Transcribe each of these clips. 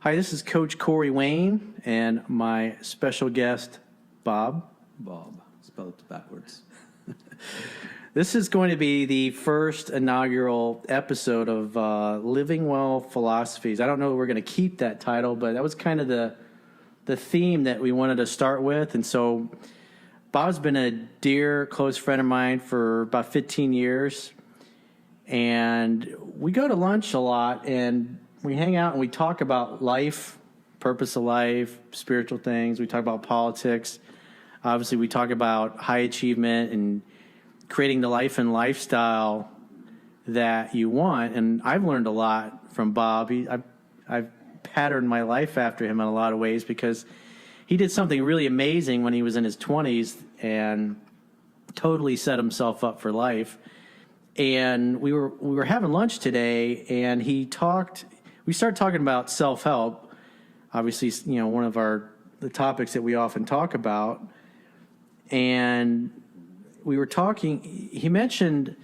Hi, this is Coach Corey Wayne and my special guest, Bob. Bob, spelled backwards. This is going to be the first inaugural episode of Living Well Philosophies. I don't know if we're going to keep that title, but that was kind of the theme that we wanted to start with. And so Bob's been a dear, close friend of mine for about 15 years. And we go to lunch a lot, and we hang out and we talk about life, purpose of life, spiritual things. We talk about politics. Obviously, we talk about high achievement and creating the life and lifestyle that you want. And I've learned a lot from Bob. I've patterned my life after him in a lot of ways because he did something really amazing when he was in his 20s and totally set himself up for life. And we were having lunch today, and we started talking about self-help. Obviously, one of the topics that we often talk about. And we were talking, he mentioned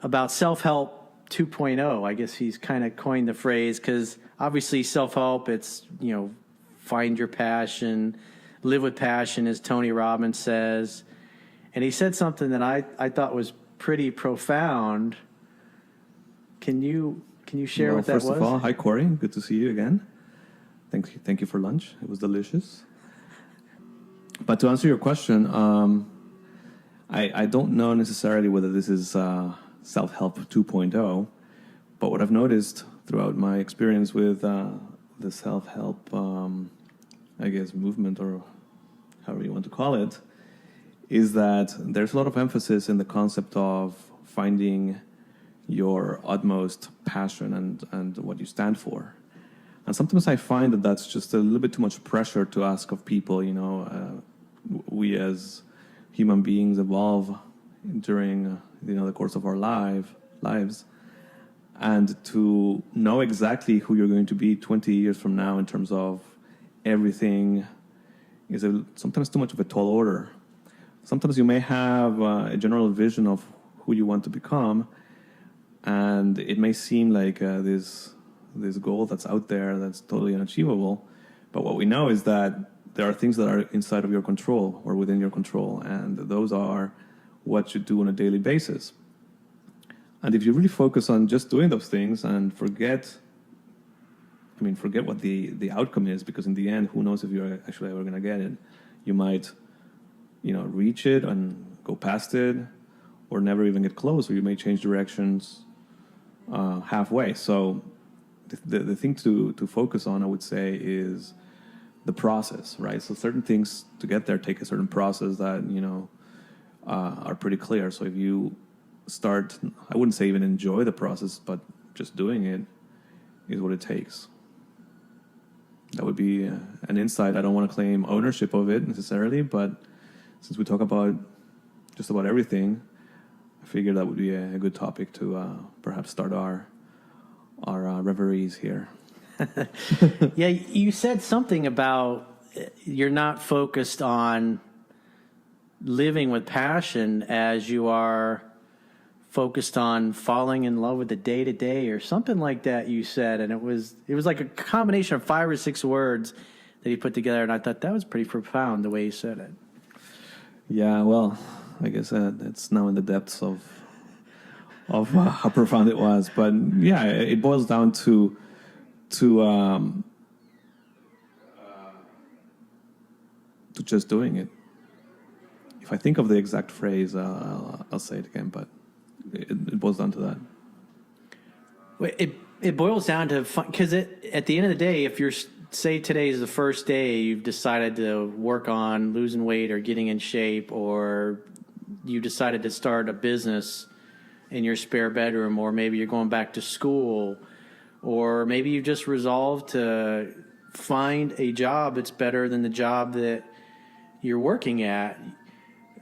about self-help 2.0. I guess he's kind of coined the phrase because obviously self-help, it's, find your passion, live with passion, as Tony Robbins says. And he said something that I thought was pretty profound. Can you share what that was? First of all, hi Corey, good to see you again. Thank you for lunch. It was delicious. But to answer your question, I don't know necessarily whether this is self-help 2.0, but what I've noticed throughout my experience with the self-help, movement, or however you want to call it, is that there's a lot of emphasis in the concept of finding your utmost passion and what you stand for. And sometimes I find that that's just a little bit too much pressure to ask of people. We as human beings evolve during the course of our lives, and to know exactly who you're going to be 20 years from now in terms of everything is sometimes too much of a tall order. Sometimes you may have a general vision of who you want to become, and it may seem like this goal that's out there that's totally unachievable. But what we know is that there are things that are inside of your control or within your control, and those are what you do on a daily basis. And if you really focus on just doing those things and forget what the outcome is, because in the end, who knows if you're actually ever going to get it. You might reach it and go past it, or never even get close, or you may change directions halfway. So the thing to focus on, I would say, is the process, right? So certain things to get there take a certain process that, are pretty clear. So if you start, I wouldn't say even enjoy the process, but just doing it is what it takes. That would be an insight. I don't want to claim ownership of it necessarily, but since we talk about just about everything, I figured that would be a good topic to perhaps start our reveries here. Yeah, you said something about you're not focused on living with passion as you are focused on falling in love with the day-to-day or something like that you said. And it was like a combination of 5 or 6 words that he put together, and I thought that was pretty profound the way he said it. Yeah, well, I guess it's now in the depths of how profound it was. But yeah, it boils down to just doing it. If I think of the exact phrase, I'll say it again, but it boils down to that. It boils down to, because at the end of the day, if you're, say today is the first day you've decided to work on losing weight or getting in shape, or you decided to start a business in your spare bedroom, or maybe you're going back to school, or maybe you just resolved to find a job that's better than the job that you're working at.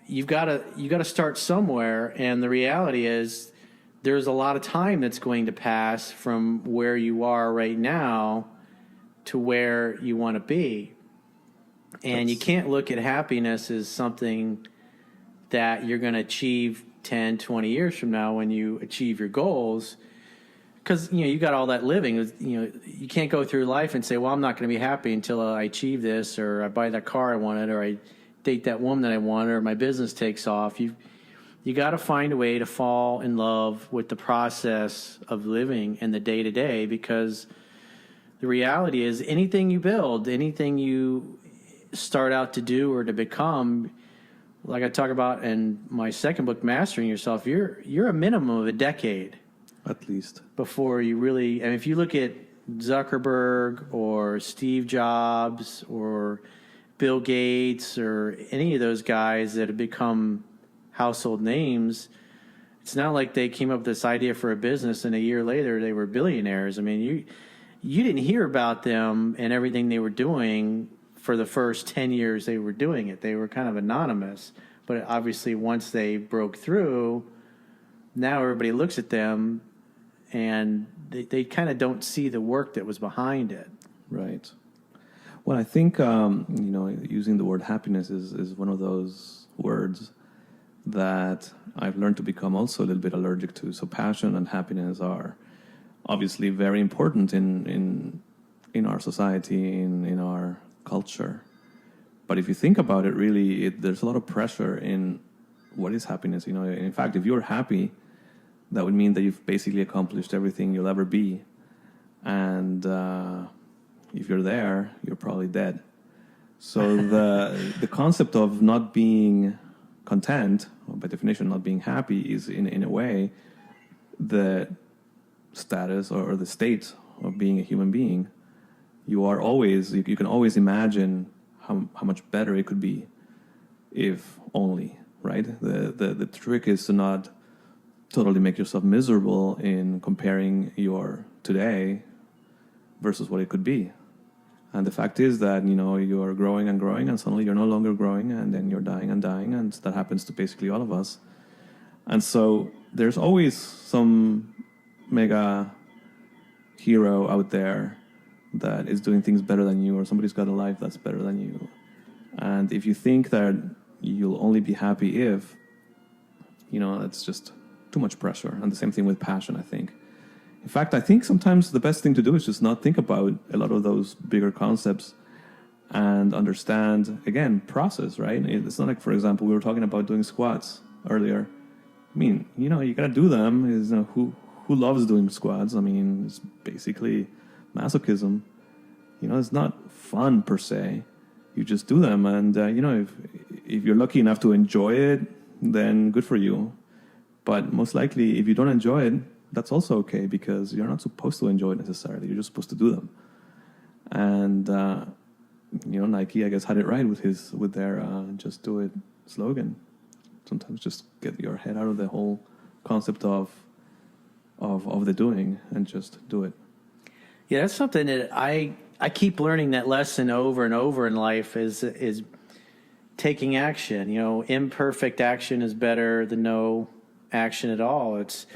You've got to start somewhere, and the reality is there's a lot of time that's going to pass from where you are right now to where you want to be. And you can't look at happiness as something that you're going to achieve 10, 20 years from now when you achieve your goals. because you got all that living. You can't go through life and say, well, I'm not going to be happy until I achieve this, or I buy that car I wanted, or I date that woman that I wanted, or my business takes off. You got to find a way to fall in love with the process of living and the day to day, because the reality is anything you build, anything you start out to do or to become, like I talk about in my second book, Mastering Yourself, you're a minimum of a decade at least before you really. And if you look at Zuckerberg or Steve Jobs or Bill Gates or any of those guys that have become household names, it's not like they came up with this idea for a business and a year later they were billionaires. I mean, you didn't hear about them and everything they were doing for the first 10 years they were doing it. They were kind of anonymous. But obviously once they broke through, now everybody looks at them and they kind of don't see the work that was behind it. Right. Well, I think, using the word happiness is one of those words that I've learned to become also a little bit allergic to. So passion and happiness are obviously very important in our society, in our culture. But if you think about it, really, there's a lot of pressure in what is happiness. In fact, if you're happy, that would mean that you've basically accomplished everything you'll ever be. And if you're there, you're probably dead. So the concept of not being content, or by definition, not being happy, is in a way the status or the state of being a human being. You can always imagine how much better it could be if only, right? The trick is to not totally make yourself miserable in comparing your today versus what it could be. And the fact is that, you're growing and growing, and suddenly you're no longer growing, and then you're dying and dying, and that happens to basically all of us. And so there's always some mega hero out there that is doing things better than you, or somebody's got a life that's better than you. And if you think that you'll only be happy if, that's just too much pressure. And the same thing with passion, I think. In fact, I think sometimes the best thing to do is just not think about a lot of those bigger concepts and understand, again, process, right? It's not like, for example, we were talking about doing squats earlier. I mean, you got to do them. Who loves doing squats? I mean, it's basically masochism. It's not fun per se. You just do them, and if you're lucky enough to enjoy it, then good for you. But most likely, if you don't enjoy it, that's also okay, because you're not supposed to enjoy it necessarily. You're just supposed to do them. And Nike, I guess, had it right with their "Just Do It" slogan. Sometimes just get your head out of the whole concept of the doing and just do it. Yeah, that's something that I keep learning that lesson over and over in life is taking action. Imperfect action is better than no action at all. It's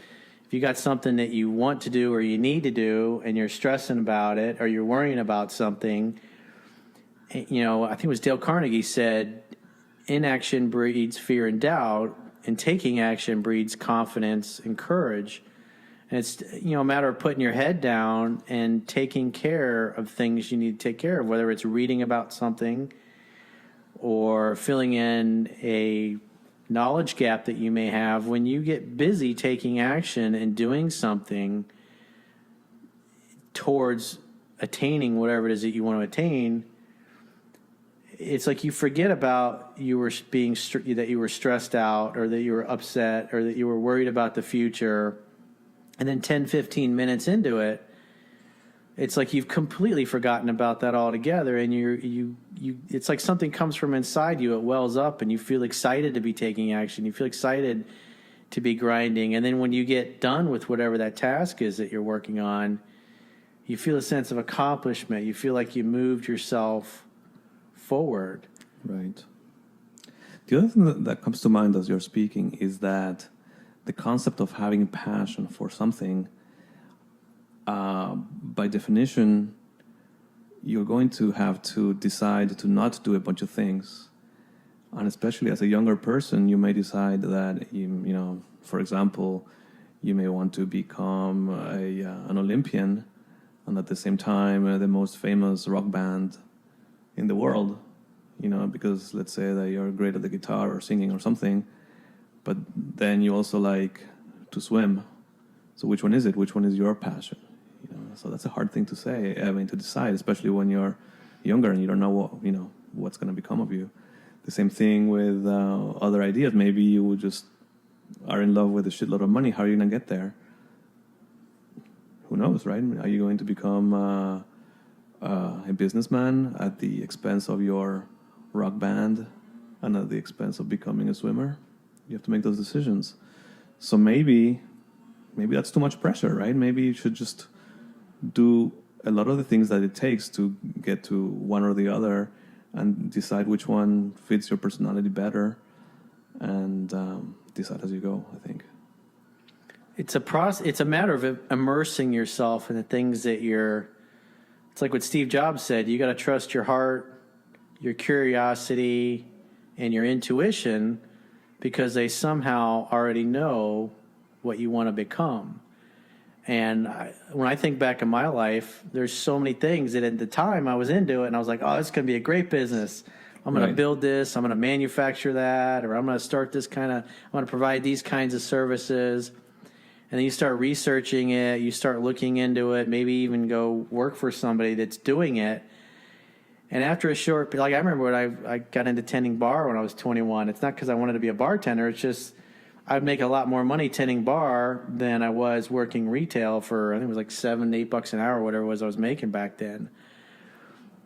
if you got something that you want to do or you need to do and you're stressing about it or you're worrying about something, I think it was Dale Carnegie said, inaction breeds fear and doubt, and taking action breeds confidence and courage. And it's, a matter of putting your head down and taking care of things you need to take care of, whether it's reading about something or filling in a knowledge gap that you may have. When you get busy taking action and doing something towards attaining whatever it is that you want to attain, it's like you forget about that you were stressed out or that you were upset or that you were worried about the future. And then 10, 15 minutes into it, it's like you've completely forgotten about that altogether, and it's like something comes from inside you, it wells up, and you feel excited to be taking action. You feel excited to be grinding. And then when you get done with whatever that task is that you're working on, you feel a sense of accomplishment. You feel like you moved yourself forward. Right. The other thing that comes to mind as you're speaking is that the concept of having passion for something, by definition, you're going to have to decide to not do a bunch of things. And especially as a younger person, you may decide that, for example, You may want to become an Olympian, and at the same time, the most famous rock band in the world. Because let's say that you're great at the guitar or singing or something, but then you also like to swim. So which one is it? Which one is your passion? So that's a hard thing to say. I mean, to decide, especially when you're younger and you don't know what's going to become of you. The same thing with other ideas. Maybe you would just are in love with a shitload of money. How are you going to get there? Who knows, right? Are you going to become a businessman at the expense of your rock band and at the expense of becoming a swimmer? You have to make those decisions. So maybe that's too much pressure, right? Maybe you should just do a lot of the things that it takes to get to one or the other and decide which one fits your personality better and decide as you go, I think. It's a process. It's a matter of immersing yourself in the things that it's like what Steve Jobs said, you got to trust your heart, your curiosity, and your intuition, because they somehow already know what you want to become. And when I think back in my life, there's so many things that at the time I was into it, and I was like, oh, it's going to be a great business. I'm going to build this. I'm going to manufacture that, or I'm going to start I'm going to provide these kinds of services. And then you start researching it. You start looking into it, maybe even go work for somebody that's doing it. And after a short, I remember when I got into tending bar when I was 21. It's not because I wanted to be a bartender. It's just I'd make a lot more money tending bar than I was working retail for, I think it was like $7, $8 an hour, whatever it was I was making back then.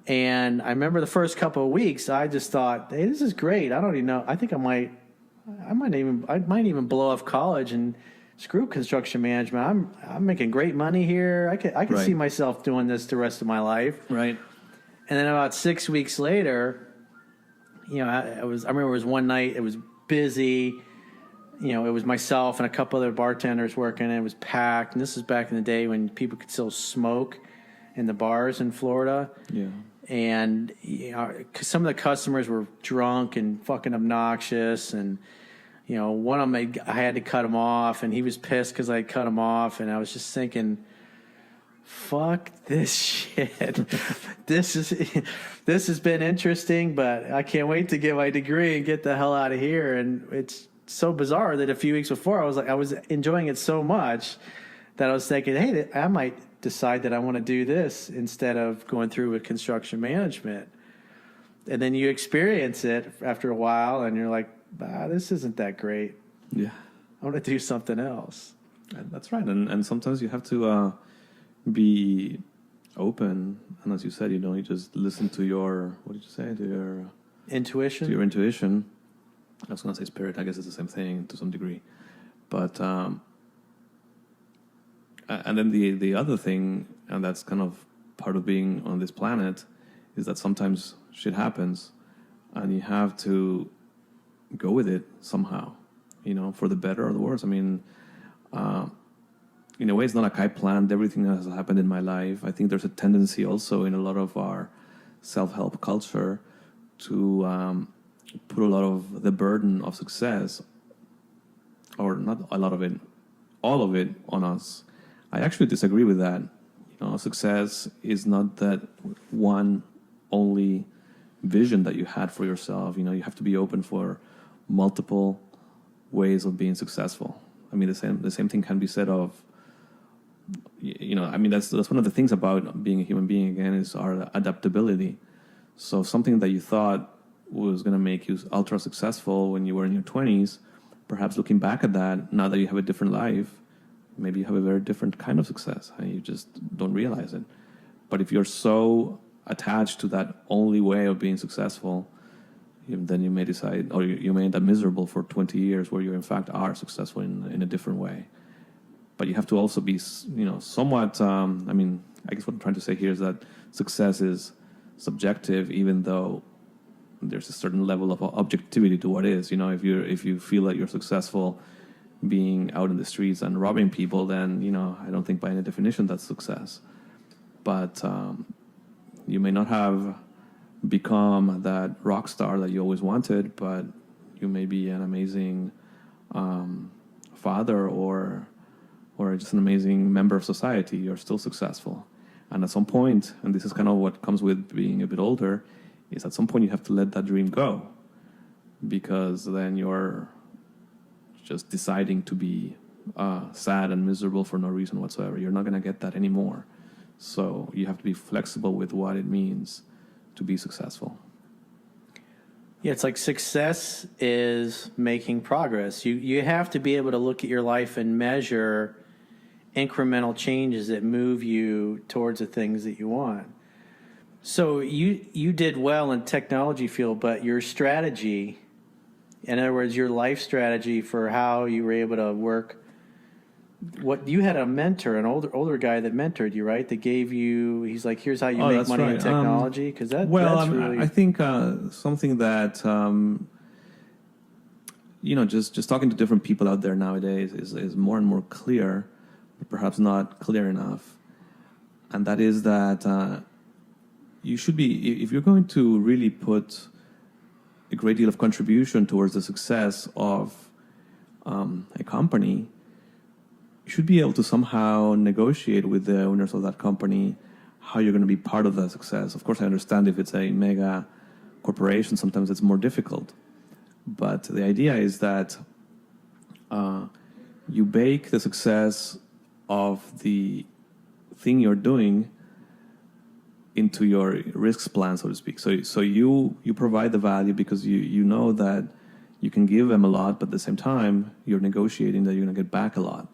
And I remember the first couple of weeks, I just thought, hey, this is great. I don't even know. I think I might even blow off college and screw construction management. I'm making great money here. I could see myself doing this the rest of my life. Right. And then about 6 weeks later, I remember it was one night, it was busy. It was myself and a couple other bartenders working, and it was packed. And this is back in the day when people could still smoke in the bars in Florida. Yeah. And some of the customers were drunk and fucking obnoxious. And, one of them, I had to cut him off, and he was pissed because I cut him off. And I was just thinking, fuck this shit. This has been interesting, but I can't wait to get my degree and get the hell out of here. And it's so bizarre that a few weeks before I was enjoying it so much that I was thinking, hey, I might decide that I want to do this instead of going through with construction management. And then you experience it after a while and you're like, this isn't that great. Yeah. I want to do something else. That's right. And sometimes you have to be open. And as you said, you just listen to your, what did you say? To your intuition. To your intuition. I was going to say spirit. I guess it's the same thing to some degree. But, and then the other thing, and that's kind of part of being on this planet, is that sometimes shit happens and you have to go with it somehow, for the better or the worse. I mean, in a way, it's not like I planned everything that has happened in my life. I think there's a tendency also in a lot of our self-help culture to put a lot of the burden of success, or not a lot of it, all of it on us. I actually disagree with that. Success is not that one only vision that you had for yourself. You have to be open for multiple ways of being successful. I mean, the same thing can be said of, that's one of the things about being a human being, again, is our adaptability. So something that you thought was going to make you ultra successful when you were in your 20s, perhaps looking back at that, now that you have a different life, maybe you have a very different kind of success and you just don't realize it. But if you're so attached to that only way of being successful, then you may decide, or you may end up miserable for 20 years where you in fact are successful in a different way. But you have to also be, somewhat, I guess what I'm trying to say here is that success is subjective, even though there's a certain level of objectivity to what is. If you feel that you're successful being out in the streets and robbing people, then, I don't think by any definition that's success. But you may not have become that rock star that you always wanted, but you may be an amazing father or or just an amazing member of society, you're still successful. And at some point, and this is kind of what comes with being a bit older, is at some point you have to let that dream go, because then you're just deciding to be sad and miserable for no reason whatsoever. You're not going to get that anymore. So you have to be flexible with what it means to be successful. Yeah, it's like success is making progress. You have to be able to look at your life and measure incremental changes that move you towards the things that you want. So you did well in technology field, but your strategy, in other words, your life strategy for how you were able to work. What you had a mentor, an older guy that mentored you, right? That gave you. He's like, here's how you make money in technology. Because that's really. I think something that just talking to different people out there nowadays is more and more clear, but perhaps not clear enough. And that is that you should be, if you're going to really put a great deal of contribution towards the success of a company, you should be able to somehow negotiate with the owners of that company how you're going to be part of that success. Of course, I understand if it's a mega corporation, sometimes it's more difficult. But the idea is that you bake the success of the thing you're doing into your risks plan, so to speak. So you provide the value because you know that you can give them a lot, but at the same time, you're negotiating that you're going to get back a lot.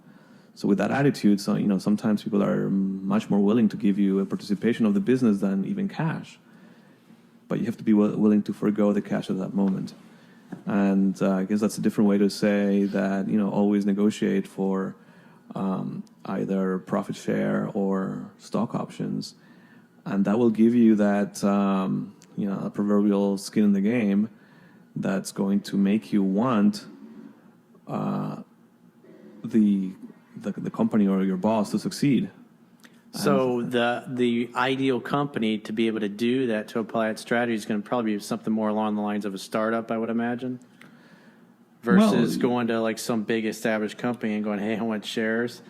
So with that attitude, sometimes people are much more willing to give you a participation of the business than even cash. But you have to be willing to forego the cash at that moment. And I guess that's a different way to say that, always negotiate for either profit share or stock options. And that will give you that, a proverbial skin in the game that's going to make you want the company or your boss to succeed. So the ideal company to be able to do that, to apply that strategy, is going to probably be something more along the lines of a startup, I would imagine, versus going to like some big established company and going, hey, I want shares.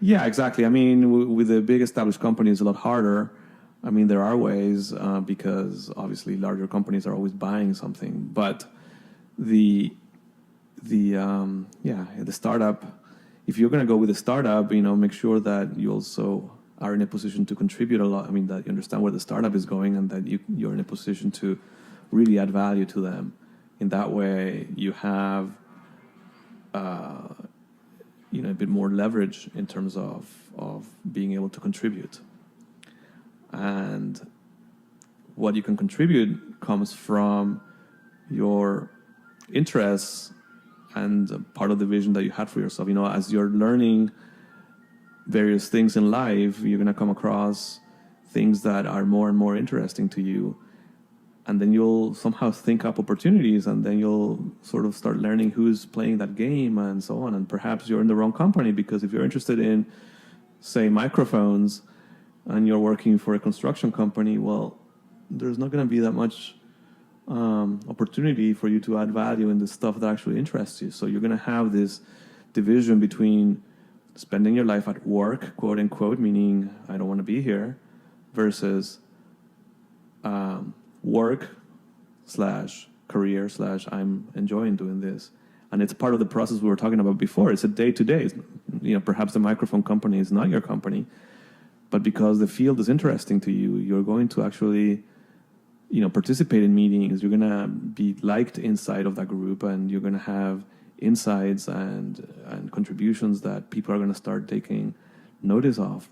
Yeah, exactly. I mean, with the big established company, it's a lot harder. I mean, there are ways because obviously larger companies are always buying something, but the startup. If you're going to go with a startup, make sure that you also are in a position to contribute a lot. I mean, that you understand where the startup is going and that you're in a position to really add value to them. In that way, you have a bit more leverage in terms of being able to contribute. And what you can contribute comes from your interests and part of the vision that you had for yourself. As you're learning various things in life, you're going to come across things that are more and more interesting to you. And then you'll somehow think up opportunities, and then you'll sort of start learning who's playing that game and so on. And perhaps you're in the wrong company, because if you're interested in, say, microphones, and you're working for a construction company, well, there's not going to be that much opportunity for you to add value in the stuff that actually interests you. So you're going to have this division between spending your life at work, quote unquote, meaning I don't want to be here, versus work / career / I'm enjoying doing this. And it's part of the process we were talking about before. It's a day-to-day. Perhaps the microphone company is not your company, but because the field is interesting to you, you're going to actually participate in meetings. You're going to be liked inside of that group, and you're going to have insights and contributions that people are going to start taking notice of.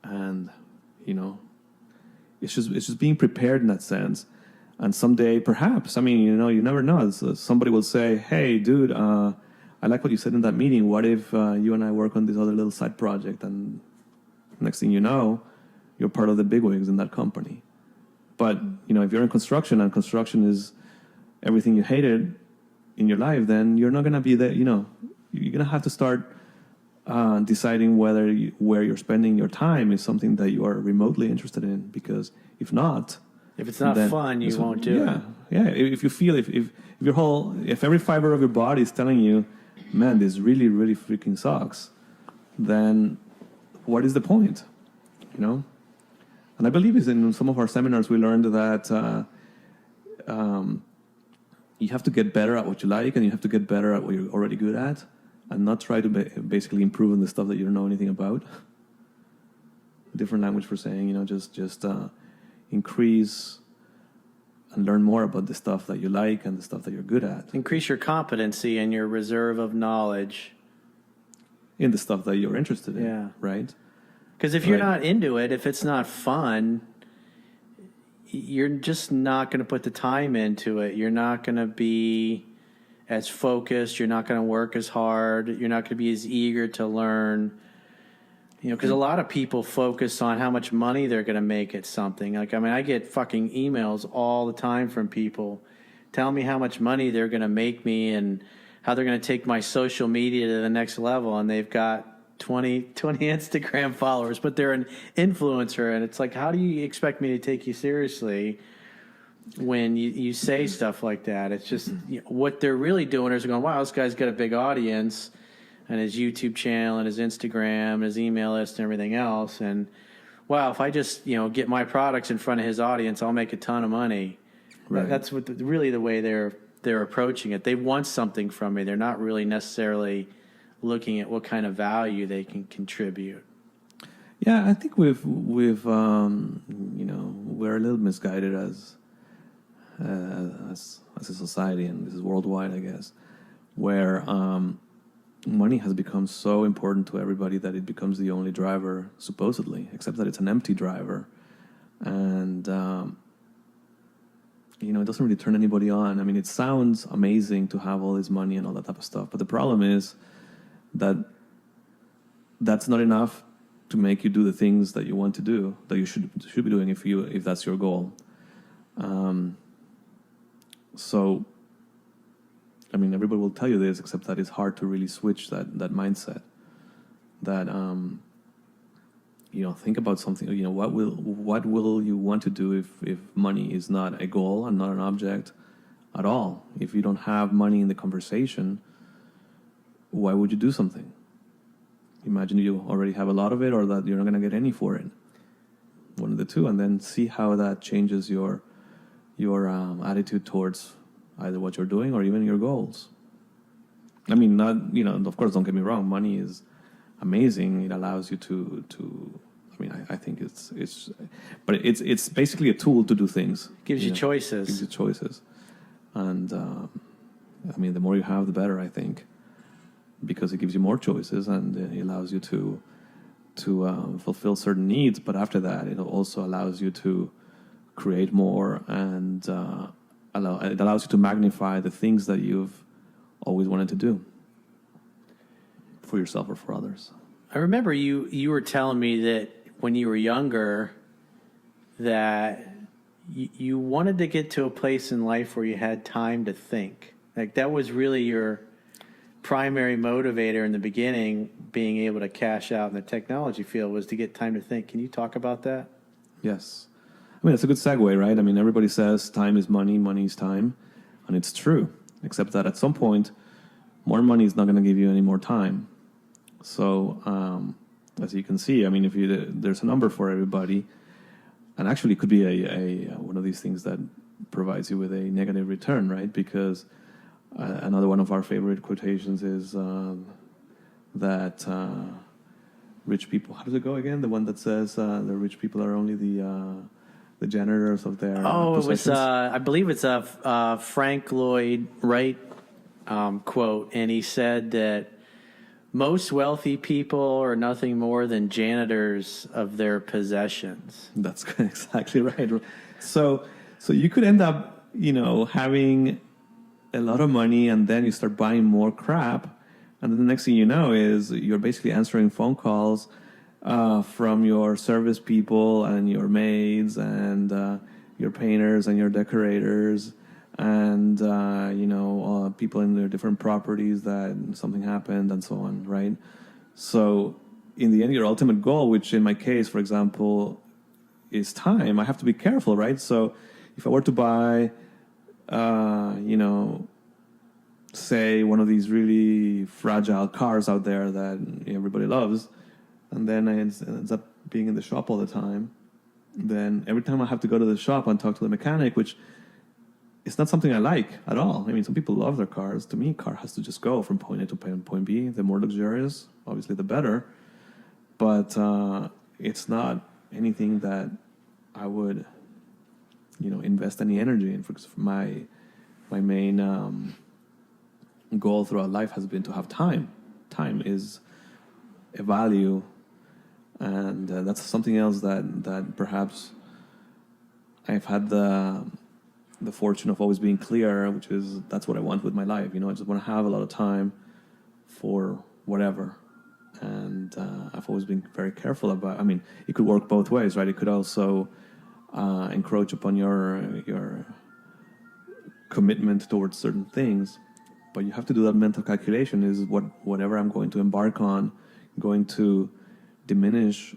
And, it's just being prepared in that sense. And someday, perhaps, you never know. Somebody will say, hey, dude, I like what you said in that meeting. What if you and I work on this other little side project? And next thing you know, you're part of the bigwigs in that company. But, if you're in construction and construction is everything you hated in your life, then you're not going to be there. You're going to have to start deciding where you're spending your time is something that you are remotely interested in. Because if not... If it's not fun, you won't do it. Yeah. If you feel, if every fiber of your body is telling you, man, this really, really freaking sucks, then what is the point? You know? And I believe in some of our seminars we learned that you have to get better at what you like, and you have to get better at what you're already good at, and not try to basically improve on the stuff that you don't know anything about. Different language for saying, you know, just increase and learn more about the stuff that you like and the stuff that you're good at. Increase your competency and your reserve of knowledge in the stuff that you're interested in, yeah. Right? Because if you're not into it, if it's not fun, you're just not going to put the time into it. You're not going to be as focused. You're not going to work as hard. You're not going to be as eager to learn. You know, because a lot of people focus on how much money they're going to make at something. Like, I mean, I get fucking emails all the time from people telling me how much money they're going to make me and how they're going to take my social media to the next level. And they've got 20 Instagram followers, but they're an influencer. And it's like, how do you expect me to take you seriously when you say stuff like that? It's just, you know, what they're really doing is going, wow, this guy's got a big audience, and his YouTube channel and his Instagram and his email list and everything else. And wow, if I just, you know, get my products in front of his audience, I'll make a ton of money. Right. That's what really the way they're approaching it. They want something from me. They're not really necessarily looking at what kind of value they can contribute. Yeah, I think we've you know, we're a little misguided as a society, and this is worldwide, I guess, where money has become so important to everybody that it becomes the only driver, supposedly, except that it's an empty driver. And, you know, it doesn't really turn anybody on. I mean, it sounds amazing to have all this money and all that type of stuff. But the problem is that that's not enough to make you do the things that you want to do, that you should be doing if that's your goal. So, I mean, everybody will tell you this, except that it's hard to really switch that mindset. That you know, think about something. You know, what will you want to do if money is not a goal and not an object at all? If you don't have money in the conversation, why would you do something? Imagine you already have a lot of it, or that you're not going to get any for it. One of the two, and then see how that changes your attitude towards either what you're doing or even your goals. I mean, not, you know, of course, don't get me wrong. Money is amazing. It allows you to I mean, I think but it's basically a tool to do things. Gives you choices. Gives you choices. And, I mean, the more you have, the better, I think, because it gives you more choices, and it allows you to fulfill certain needs. But after that, it also allows you to create more, and it allows you to magnify the things that you've always wanted to do for yourself or for others. I remember you were telling me that when you were younger that you wanted to get to a place in life where you had time to think. Like, that was really your primary motivator in the beginning, being able to cash out in the technology field, was to get time to think. Can you talk about that? Yes. I mean, it's a good segue, right? I mean, everybody says time is money, money is time, and it's true, except that at some point, more money is not going to give you any more time. So, as you can see, I mean, if there's a number for everybody, and actually it could be a one of these things that provides you with a negative return, right? Because another one of our favorite quotations is that rich people, how does it go again? The one that says the rich people are only the janitors of their possessions. It was, I believe it's a Frank Lloyd Wright quote, and he said that most wealthy people are nothing more than janitors of their possessions. That's exactly right. So you could end up, you know, having a lot of money, and then you start buying more crap, and then the next thing you know is you're basically answering phone calls from your service people and your maids and your painters and your decorators and you know, people in their different properties that something happened and so on, right? So in the end, your ultimate goal, which in my case, for example, is time, I have to be careful, right? So if I were to buy you know, say, one of these really fragile cars out there that everybody loves, and then I ends up being in the shop all the time, then every time I have to go to the shop and talk to the mechanic, which it's not something I like at all. I mean, some people love their cars. To me, a car has to just go from point A to point B. The more luxurious, obviously, the better. But it's not anything that I would, invest any energy in. Because my main goal throughout life has been to have time. Time is a value, and that's something else that perhaps I've had the fortune of always being clear, which is that's what I want with my life. I just want to have a lot of time for whatever. And I've always been very careful about. I mean, it could work both ways, right? It could also encroach upon your commitment towards certain things, but you have to do that mental calculation. Is whatever I'm going to embark on going to diminish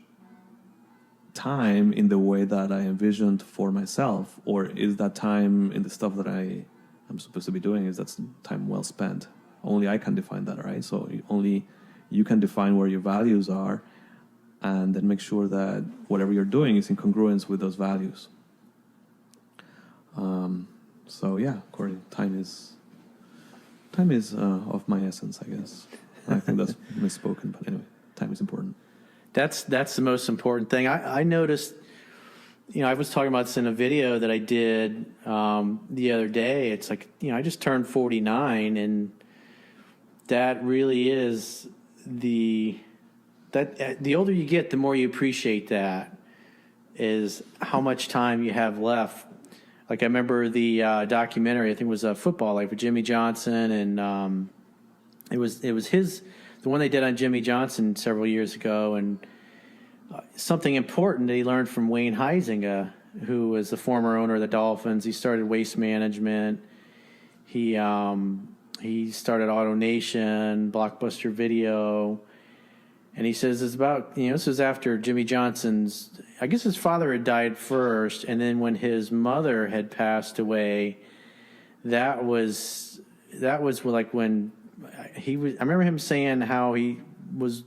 time in the way that I envisioned for myself, or is that time in the stuff that I am supposed to be doing, is that time well spent? Only I can define that, right? So only you can define where your values are, and then make sure that whatever you're doing is in congruence with those values. So yeah, Corey, time is of my essence, I guess. I think that's misspoken, but anyway, time is important. That's the most important thing. I noticed, I was talking about this in a video that I did the other day. It's like, I just turned 49, and that really is the older you get, the more you appreciate that, is how much time you have left. Like I remember the documentary, I think it was Football Life with Jimmy Johnson, and it was the one they did on Jimmy Johnson several years ago, and something important that he learned from Wayne Huizenga, who was the former owner of the Dolphins. He started Waste Management. He started AutoNation, Blockbuster Video, and he says it's about, this was after Jimmy Johnson's, I guess his father had died first, and then when his mother had passed away, that was like when he was. I remember him saying how he was,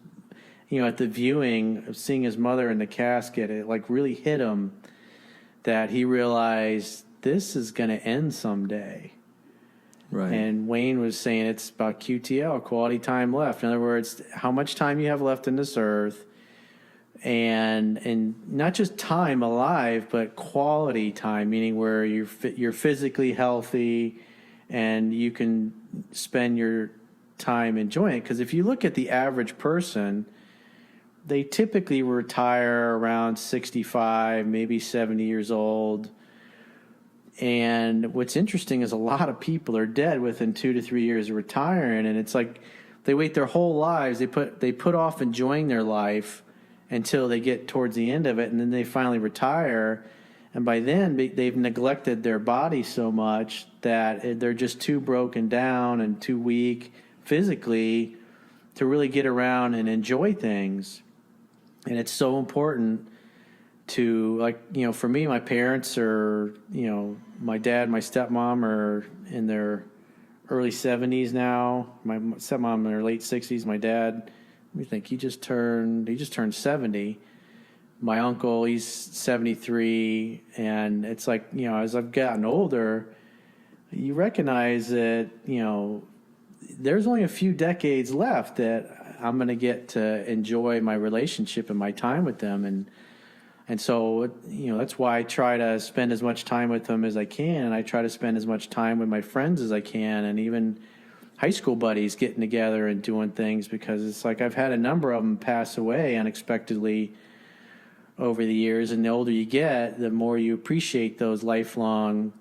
at the viewing of seeing his mother in the casket, it like really hit him that he realized this is going to end someday. Right. And Wayne was saying it's about QTL, quality time left. In other words, how much time you have left in this earth, and not just time alive, but quality time, meaning where you're physically healthy and you can spend your time enjoying it. Because if you look at the average person, they typically retire around 65, maybe 70 years old. And what's interesting is a lot of people are dead within 2 to 3 years of retiring, and it's like they wait their whole lives. They put off enjoying their life until they get towards the end of it, and then they finally retire. And by then, they've neglected their body so much that they're just too broken down and too weak physically to really get around and enjoy things. And it's so important to, like, for me, my parents are, my dad, my stepmom are in their early 70s now. My stepmom in her late 60s. My dad, let me think, he just turned 70. My uncle, he's 73. And it's like, as I've gotten older, you recognize that, there's only a few decades left that I'm going to get to enjoy my relationship and my time with them. And so, that's why I try to spend as much time with them as I can. And I try to spend as much time with my friends as I can, and even high school buddies getting together and doing things, because it's like I've had a number of them pass away unexpectedly over the years. And the older you get, the more you appreciate those lifelong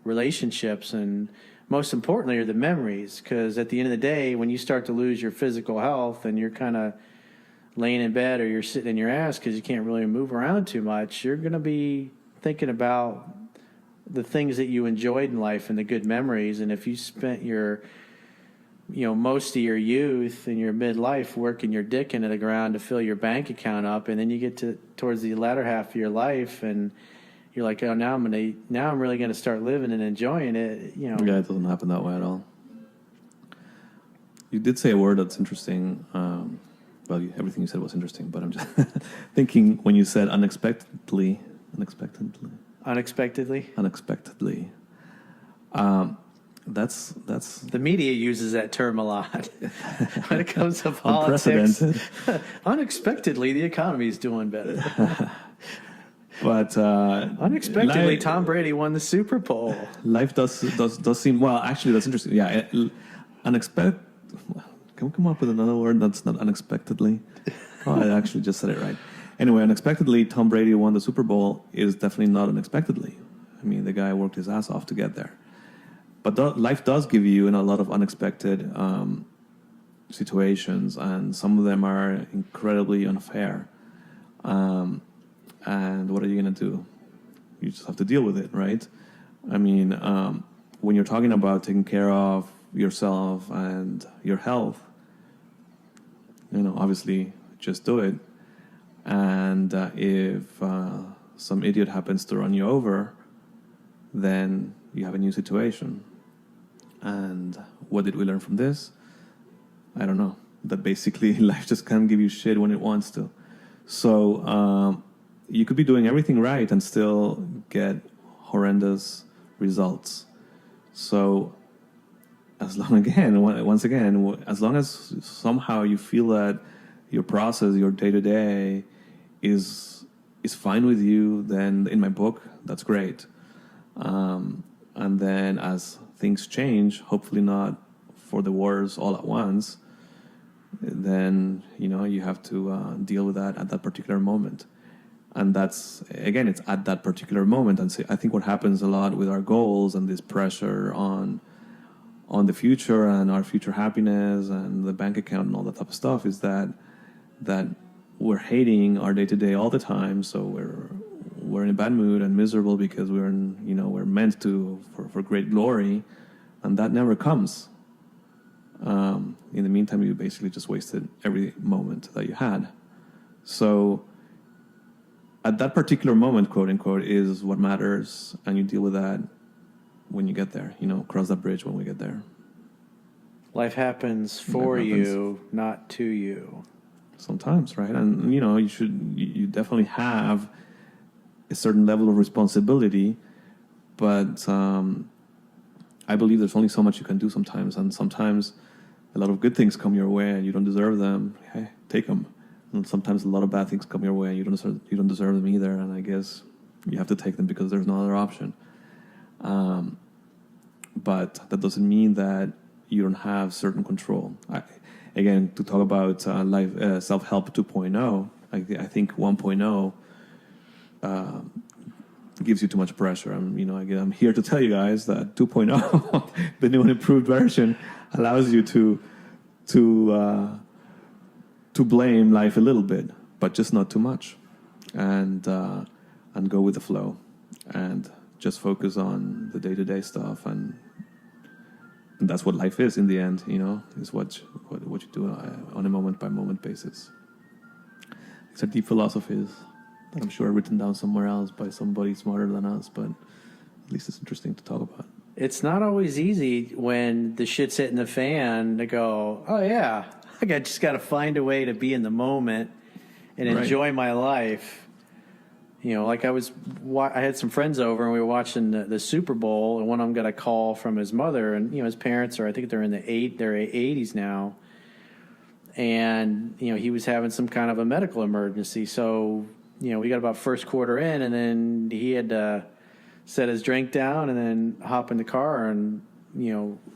relationships. And most importantly are the memories, because at the end of the day, when you start to lose your physical health and you're kind of laying in bed or you're sitting in your ass because you can't really move around too much, you're going to be thinking about the things that you enjoyed in life and the good memories. And if you spent your, most of your youth and your midlife working your dick into the ground to fill your bank account up, and then you get towards the latter half of your life and you're like, oh, now I'm really going to start living and enjoying it. Yeah, it doesn't happen that way at all. you did say a word that's interesting. Well, everything you said was interesting, but I'm just thinking when you said unexpectedly. That's the media uses that term a lot when it comes to politics. unprecedented. Unexpectedly, the economy is doing better. But Unexpectedly, Tom Brady won the Super Bowl. Life does seem, well. Actually, that's interesting. Yeah, unexpected. Can we come up with another word that's not unexpectedly? Oh, I actually just said it right. Anyway, unexpectedly, Tom Brady won the Super Bowl is definitely not unexpectedly. I mean, the guy worked his ass off to get there. But life does give you a lot of unexpected situations, and some of them are incredibly unfair. And what are you going to do? You just have to deal with it, right? I mean, when you're talking about taking care of yourself and your health, obviously just do it. And if some idiot happens to run you over, then you have a new situation. And what did we learn from this? I don't know. That basically life just can't give you shit when it wants to. So you could be doing everything right and still get horrendous results. So as long as somehow you feel that your process, your day-to-day is fine with you, then in my book, that's great. And then as things change, hopefully not for the worse all at once, then, you have to deal with that at that particular moment. And that's, again, it's at that particular moment. And so I think what happens a lot with our goals and this pressure on the future and our future happiness and the bank account and all that type of stuff is that we're hating our day-to-day all the time. So we're in a bad mood and miserable because we're meant to for great glory, and that never comes. In the meantime, you basically just wasted every moment that you had. So at that particular moment, quote unquote, is what matters, and you deal with that when you get there. Cross that bridge when we get there. Life happens for you, not to you. Sometimes, right? And you definitely have a certain level of responsibility, but I believe there's only so much you can do sometimes, and sometimes a lot of good things come your way and you don't deserve them. Hey, take them. And sometimes a lot of bad things come your way and you don't deserve them either, and I guess you have to take them because there's no other option. But that doesn't mean that you don't have certain control. Again, to talk about life self-help 2.0, I think 1.0 gives you too much pressure. I'm here to tell you guys that 2.0, the new and improved version, allows you to blame life a little bit, but just not too much, and go with the flow, and just focus on the day-to-day stuff, and that's what life is in the end. Is what you do on a moment-by-moment basis. These are deep philosophies that I'm sure are written down somewhere else by somebody smarter than us, but at least it's interesting to talk about. It's not always easy when the shit's hitting the fan to go, oh yeah, I just got to find a way to be in the moment and enjoy my life. Like I had some friends over and we were watching the Super Bowl, and one of them got a call from his mother, and his parents I think they're in their 80s now, and he was having some kind of a medical emergency. So we got about first quarter in, and then he had to set his drink down and then hop in the car and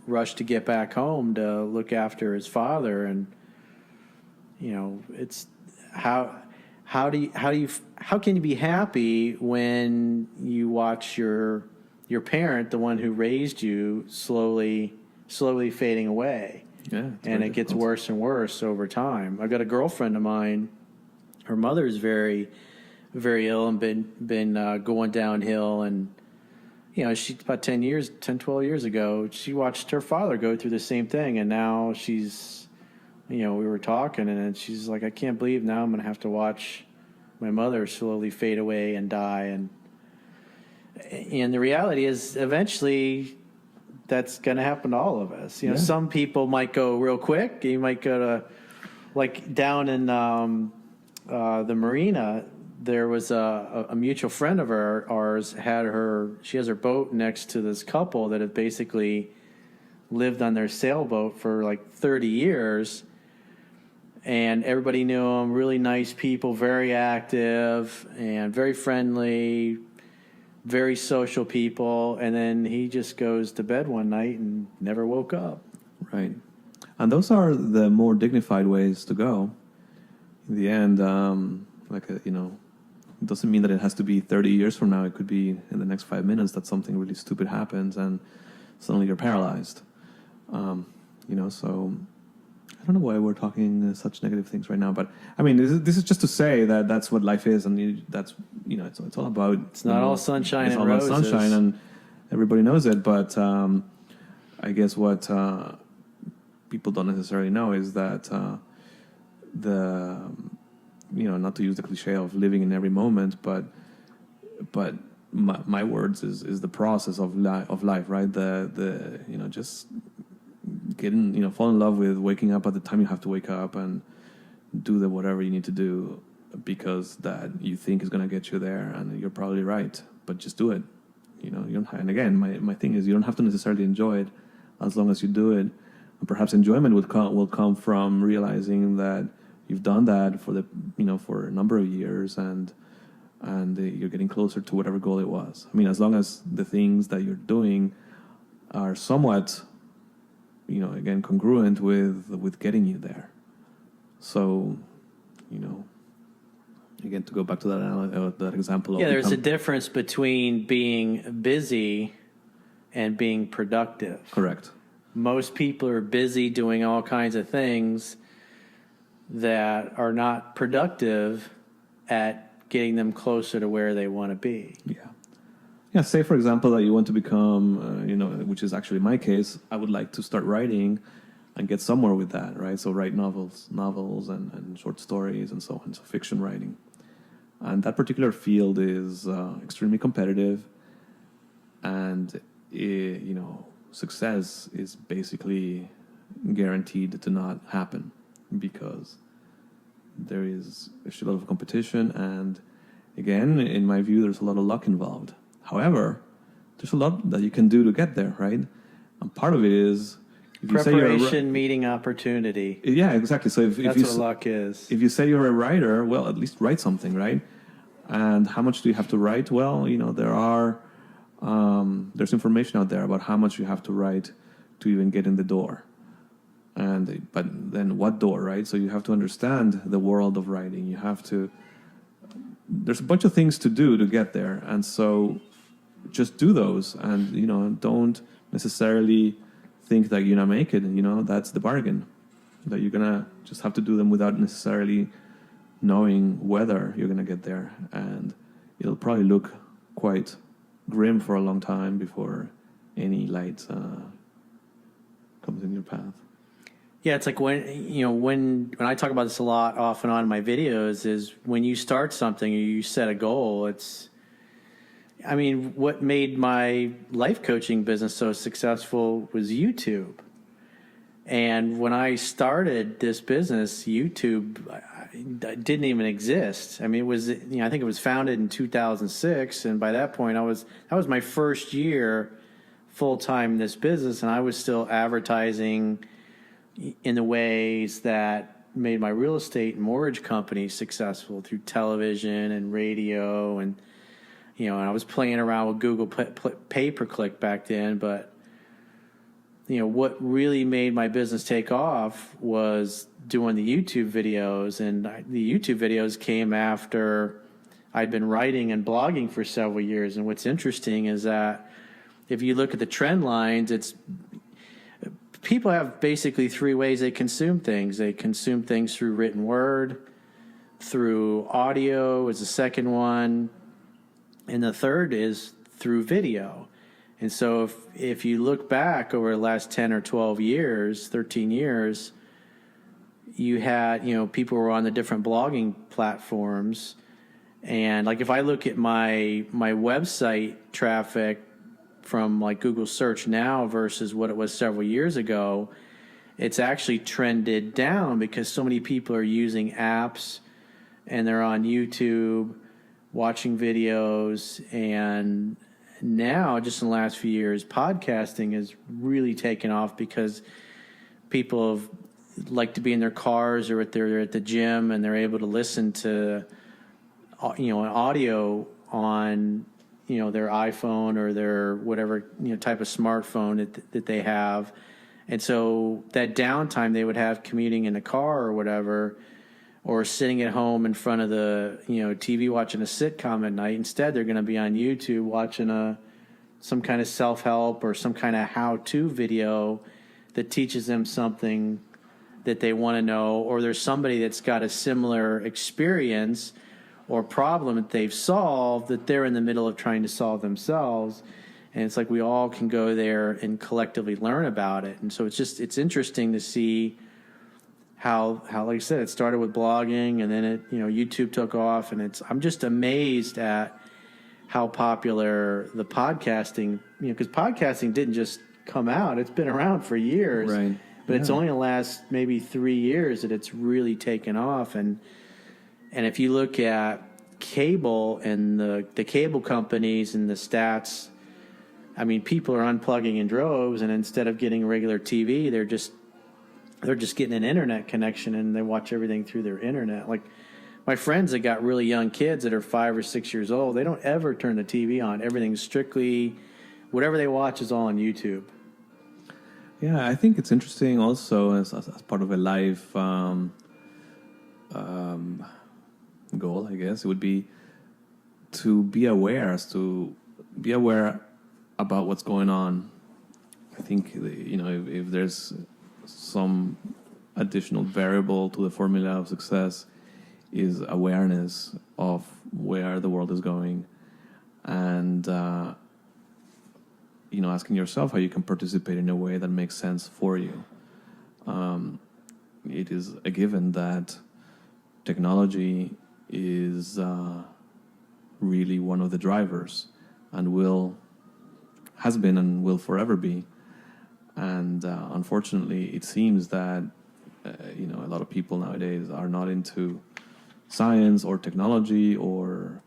rush to get back home to look after his father. And it's how can you be happy when you watch your parent, the one who raised you, slowly fading away? Yeah, and it gets worse and worse over time. I've got a girlfriend of mine. Her mother is very, very ill and been going downhill. And she about 12 years ago, she watched her father go through the same thing, and now she's. We were talking, and she's like, I can't believe now I'm going to have to watch my mother slowly fade away and die. And the reality is, eventually, that's going to happen to all of us. You know, Yeah. some people might go real quick. You might go to, like down in the marina, there was a mutual friend of ours she has her boat next to this couple that have basically lived on their sailboat for like 30 years. And everybody knew them, really nice people, very active and very friendly, very social people. And then he just goes to bed one night and never woke up. Right. And those are the more dignified ways to go. In the end, it doesn't mean that it has to be 30 years from now. It could be in the next 5 minutes that something really stupid happens and suddenly you're paralyzed. So I don't know why we're talking such negative things right now, but I mean, this is just to say that that's what life is, and it's all about. It's not all sunshine it's and all roses. about sunshine, and everybody knows it. But I guess what people don't necessarily know is that not to use the cliche of living in every moment, but my words is the process of life, right? Just getting, fall in love with waking up at the time you have to wake up and do whatever you need to do because that you think is going to get you there, and you're probably right, but just do it. And again, my thing is you don't have to necessarily enjoy it as long as you do it. And perhaps enjoyment will come from realizing that you've done that for a number of years and you're getting closer to whatever goal it was. I mean, as long as the things that you're doing are somewhat again, congruent with getting you there. So, again, to go back to that example. Yeah, there's a difference between being busy and being productive. Correct. Most people are busy doing all kinds of things that are not productive at getting them closer to where they want to be. Yeah. Yeah, say, for example, that you want to become, which is actually my case, I would like to start writing and get somewhere with that, right? So write novels and short stories and so on, so fiction writing. And that particular field is extremely competitive, and, success is basically guaranteed to not happen because there is a shitload of competition, and again, in my view, there's a lot of luck involved. However, there's a lot that you can do to get there, right? And part of it is preparation meeting opportunity. Yeah, exactly. So that's what luck is. If you say you're a writer, well, at least write something, right? And how much do you have to write? Well, there's information out there about how much you have to write to even get in the door. But then what door, right? So you have to understand the world of writing. There's a bunch of things to do to get there, and so just do those, and don't necessarily think that you're gonna make it. And that's the bargain, that you're gonna just have to do them without necessarily knowing whether you're gonna get there, and it'll probably look quite grim for a long time before any light comes in your path. Yeah, it's like when I talk about this a lot off and on in my videos is when you start something or you set a goal, what made my life coaching business so successful was YouTube. And when I started this business, YouTube didn't even exist. I mean, it was, I think it was founded in 2006. And by that point that was my first year full time in this business. And I was still advertising in the ways that made my real estate and mortgage company successful through television and radio, and and I was playing around with Google pay-per-click back then. But what really made my business take off was doing the YouTube videos, and the YouTube videos came after I'd been writing and blogging for several years. And what's interesting is that if you look at the trend lines, people have basically three ways they consume things. They consume things through written word, through audio is the second one, and the third is through video. And so if you look back over the last 10 or 12 years, 13 years, you had, people were on the different blogging platforms. And like if I look at my website traffic from like Google search now versus what it was several years ago, it's actually trended down because so many people are using apps and they're on YouTube watching videos. And now, just in the last few years, podcasting has really taken off because people have like to be in their cars or they're at the gym and they're able to listen to, an audio on, their iPhone or their whatever, type of smartphone that they have. And so that downtime they would have commuting in the car or whatever, or sitting at home in front of the, TV watching a sitcom at night. Instead, they're going to be on YouTube watching some kind of self-help or some kind of how-to video that teaches them something that they want to know, or there's somebody that's got a similar experience or problem that they've solved that they're in the middle of trying to solve themselves. And it's like we all can go there and collectively learn about it. And so it's interesting to see how like I said, it started with blogging and then YouTube took off, and I'm just amazed at how popular the podcasting, because podcasting didn't just come out. It's been around for years. Right. But it's only the last maybe 3 years that it's really taken off. And if you look at cable and the cable companies and the stats, I mean, people are unplugging in droves, and instead of getting regular TV, they're just getting an internet connection and they watch everything through their internet. Like my friends that got really young kids that are 5 or 6 years old, they don't ever turn the TV on. Everything's strictly, whatever they watch is all on YouTube. Yeah, I think it's interesting also as part of a life goal, I guess, it would be to be aware about what's going on. I think, if there's some additional variable to the formula of success is awareness of where the world is going, and asking yourself how you can participate in a way that makes sense for you. It is a given that technology is really one of the drivers, and has been and will forever be. And unfortunately, it seems that a lot of people nowadays are not into science or technology or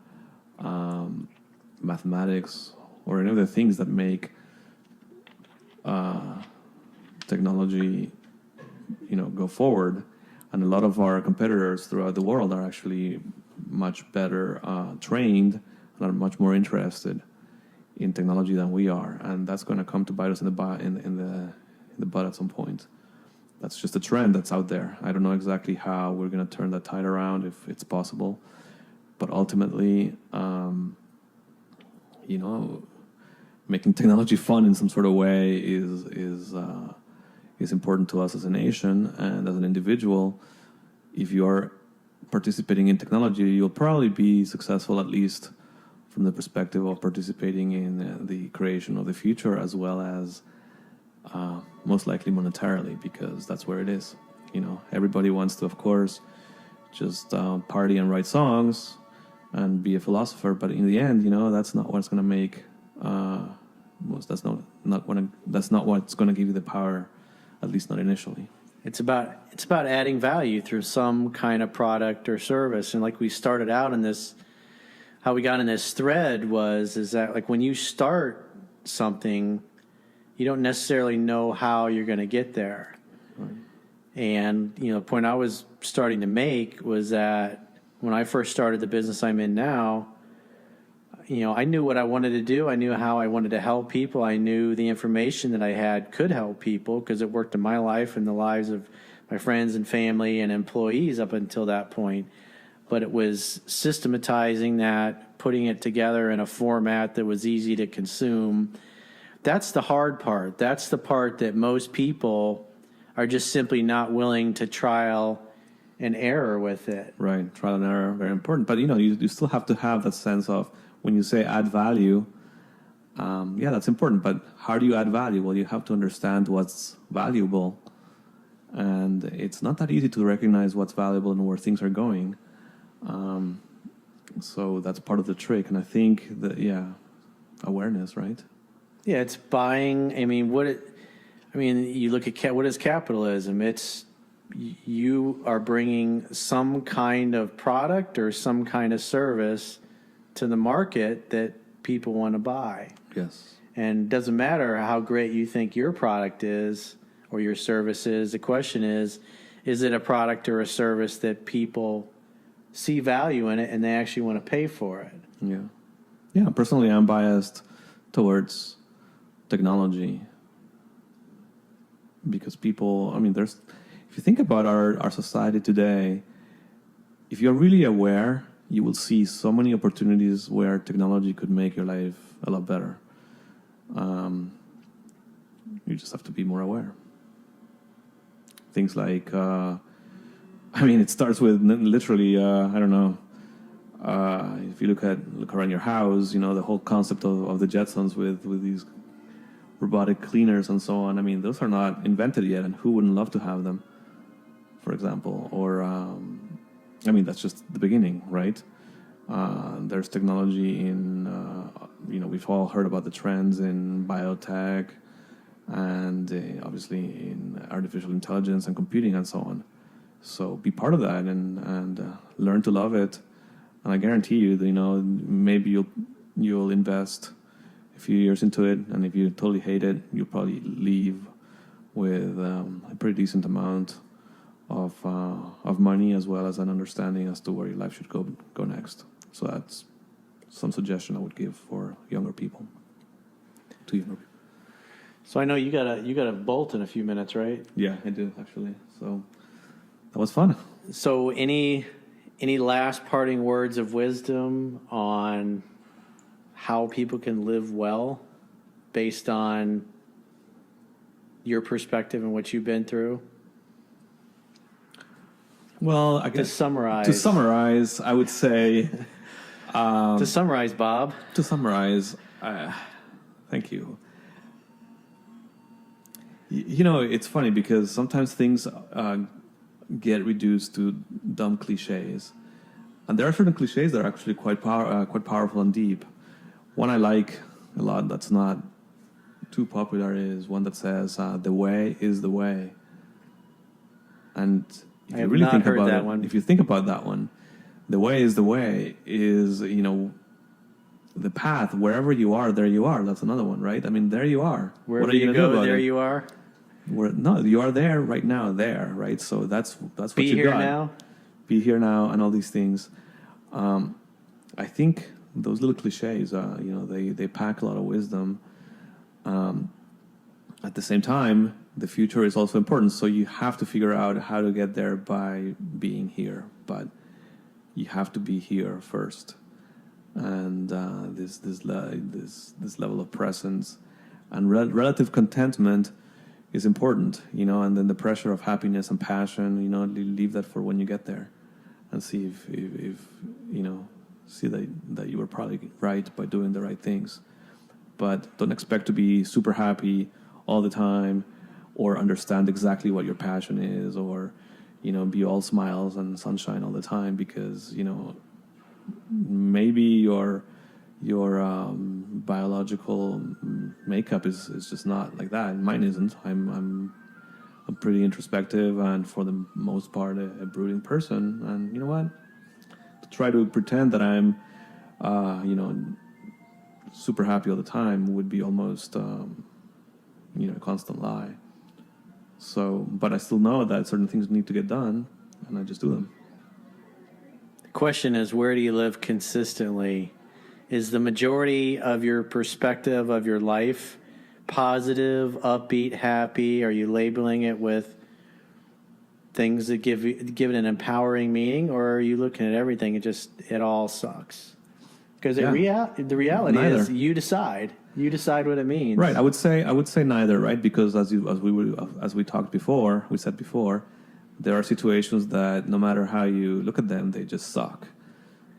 mathematics or any of the things that make technology, go forward. And a lot of our competitors throughout the world are actually much better trained and are much more interested in technology than we are, and that's going to come to bite us in the butt at some point. That's just a trend that's out there. I don't know exactly how we're going to turn that tide around, if it's possible, but ultimately, making technology fun in some sort of way is important to us as a nation and as an individual. If you're participating in technology, you'll probably be successful, at least from the perspective of participating in the creation of the future, as well as most likely monetarily, because that's where it is. Everybody wants to, of course, just party and write songs and be a philosopher, but in the end, that's not what's going to make that's not what's going to give you the power, at least not initially. It's about adding value through some kind of product or service. And like we started out in this, how we got in this thread is that like when you start something, you don't necessarily know how you're going to get there. Right. And, the point I was starting to make was that when I first started the business I'm in now, I knew what I wanted to do. I knew how I wanted to help people. I knew the information that I had could help people because it worked in my life and the lives of my friends and family and employees up until that point. But it was systematizing that, putting it together in a format that was easy to consume. That's the hard part. That's the part that most people are just simply not willing to trial and error with it. Right. Trial and error, very important. But, you still have to have that sense of, when you say add value, that's important. But how do you add value? Well, you have to understand what's valuable. And it's not that easy to recognize what's valuable and where things are going. So that's part of the trick. And I think that, awareness, right? Yeah, it's buying. I mean, you look at what is capitalism? It's you are bringing some kind of product or some kind of service to the market that people want to buy. Yes. And it doesn't matter how great you think your product is or your service is. The question is it a product or a service that people see value in it and they actually want to pay for it? Yeah. Yeah, personally, I'm biased towards technology because people, I mean, if you think about our society today, if you're really aware, you will see so many opportunities where technology could make your life a lot better. You just have to be more aware. Things like, it starts with literally, I don't know, if you look around your house, the whole concept of the Jetsons with these robotic cleaners and so on. I mean, those are not invented yet, and who wouldn't love to have them, for example? Or, that's just the beginning, right? There's technology in, we've all heard about the trends in biotech and obviously in artificial intelligence and computing and so on. So be part of that and learn to love it. And I guarantee you, maybe you'll invest a few years into it, and if you totally hate it, you'll probably leave with a pretty decent amount of money as well as an understanding as to where your life should go next. So that's some suggestion I would give for younger people. To younger people. So I know you got a bolt in a few minutes, right? Yeah, I do actually. So that was fun. So any last parting words of wisdom on how people can live well based on your perspective and what you've been through? Well, I guess to summarize, I would say to summarize, Bob. To summarize, thank you. It's funny because sometimes things get reduced to dumb cliches, and there are certain cliches that are actually quite powerful and deep. One I like a lot that's not too popular is one that says, "The way is the way." And if you really think about it, if you think about that one, the way is the way is, the path. Wherever you are, there you are. That's another one, right? I mean, there you are. Wherever what are you go, do there it? You are. No, you are there right now, there, right? So that's what you got. Now. Be here now, and all these things. I think those little cliches, they pack a lot of wisdom. At the same time, the future is also important, so you have to figure out how to get there by being here. But you have to be here first, and this level of presence and relative contentment is important, and then the pressure of happiness and passion, leave that for when you get there, and see if see that you were probably right by doing the right things. But don't expect to be super happy all the time or understand exactly what your passion is or, be all smiles and sunshine all the time because, maybe your biological makeup is just not like that. Mine isn't. I'm pretty introspective and for the most part a brooding person. And you know what? To try to pretend that I'm, super happy all the time would be almost, a constant lie. So, but I still know that certain things need to get done, and I just do them. The question is, where do you live consistently? Is the majority of your perspective of your life positive, upbeat, happy? Are you labeling it with things that give it an empowering meaning, or are you looking at everything and it all sucks? Because the reality Neither. is you decide what it means. Right. I would say neither. Right. Because as we said before, there are situations that no matter how you look at them, they just suck.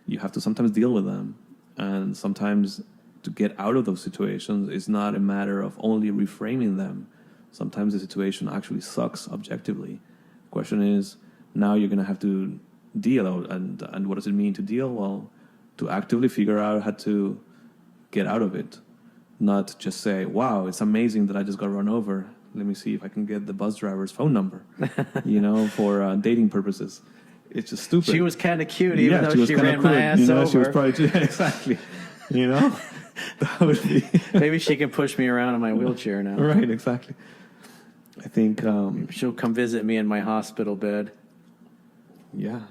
You have to sometimes deal with them, and sometimes to get out of those situations is not a matter of only reframing them. Sometimes the situation actually sucks objectively. The question is, now you're going to have to deal out, and what does it mean to deal? Well, to actively figure out how to get out of it. not just say, wow, it's amazing that I just got run over. Let me see if I can get the bus driver's phone number, for dating purposes. It's just stupid. She was kind of cute, even though she ran cool. my ass over. She was probably exactly. That would be. Maybe she can push me around in my wheelchair now. Right, exactly. I think she'll come visit me in my hospital bed. Yeah.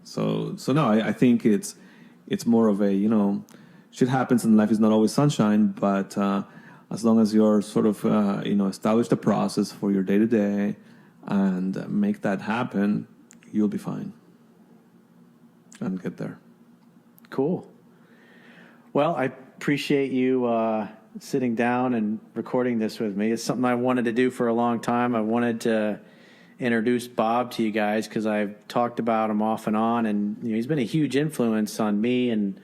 So no, I think it's more of a shit happens and life is not always sunshine, but as long as you're sort of establish the process for your day to day and make that happen, you'll be fine and get there. Cool. Well, I appreciate you sitting down and recording this with me. It's something I wanted to do for a long time. I wanted to introduce Bob to you guys because I've talked about him off and on, and he's been a huge influence on me and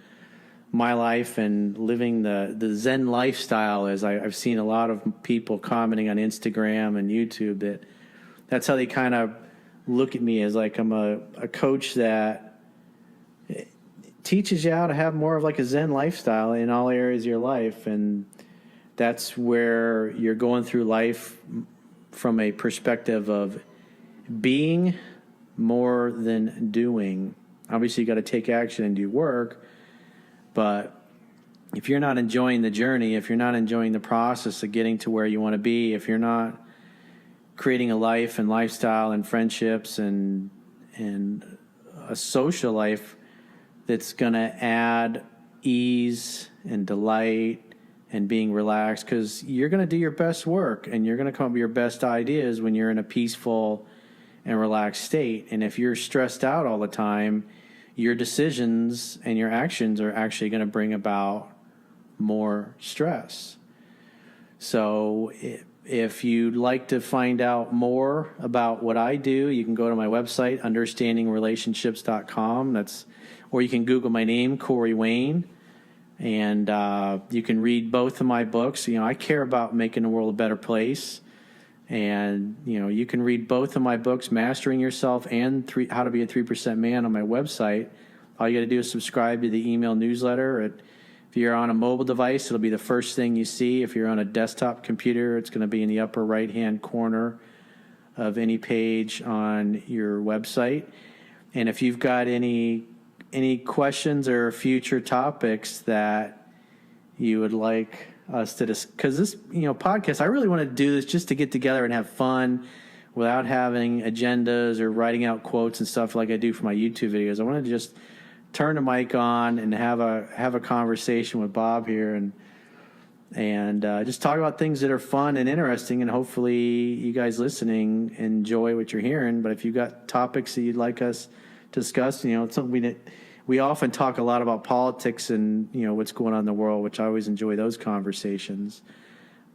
my life and living the Zen lifestyle. As I've seen a lot of people commenting on Instagram and YouTube that's how they kind of look at me, as like I'm a coach that teaches you how to have more of like a Zen lifestyle in all areas of your life. And that's where you're going through life from a perspective of being more than doing. Obviously, you got to take action and do work. But if you're not enjoying the journey, if you're not enjoying the process of getting to where you want to be, if you're not creating a life and lifestyle and friendships and a social life that's going to add ease and delight and being relaxed, because you're going to do your best work and you're going to come up with your best ideas when you're in a peaceful and relaxed state. And if you're stressed out all the time, your decisions and your actions are actually going to bring about more stress. So if you'd like to find out more about what I do, you can go to my website, understandingrelationships.com. Or you can Google my name, Corey Wayne, and you can read both of my books. I care about making the world a better place. And, you can read both of my books, Mastering Yourself and How to Be a 3% Man, on my website. All you got to do is subscribe to the email newsletter. If you're on a mobile device, it'll be the first thing you see. If you're on a desktop computer, it's going to be in the upper right-hand corner of any page on your website. And if you've got any questions or future topics that you would like us to discuss, because this podcast, I really want to do this just to get together and have fun without having agendas or writing out quotes and stuff like I do for my YouTube videos. I want to just turn the mic on and have a conversation with Bob here and just talk about things that are fun and interesting, and hopefully you guys listening enjoy what you're hearing. But if you've got topics that you'd like us to discuss, it's something we often talk a lot about politics and what's going on in the world, which I always enjoy those conversations.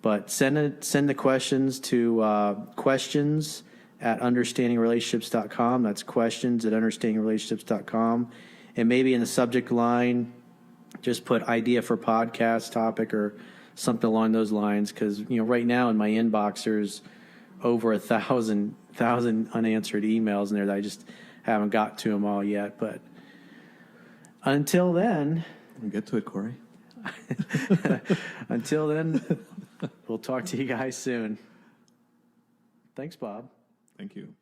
But send the questions to questions at understandingrelationships.com. That's questions at understandingrelationships.com. And maybe in the subject line, just put idea for podcast topic or something along those lines. Because right now in my inbox there's over 1,000 unanswered emails in there that I just haven't got to them all yet. But until then, we'll get to it, Corey. Until then, we'll talk to you guys soon. Thanks, Bob. Thank you.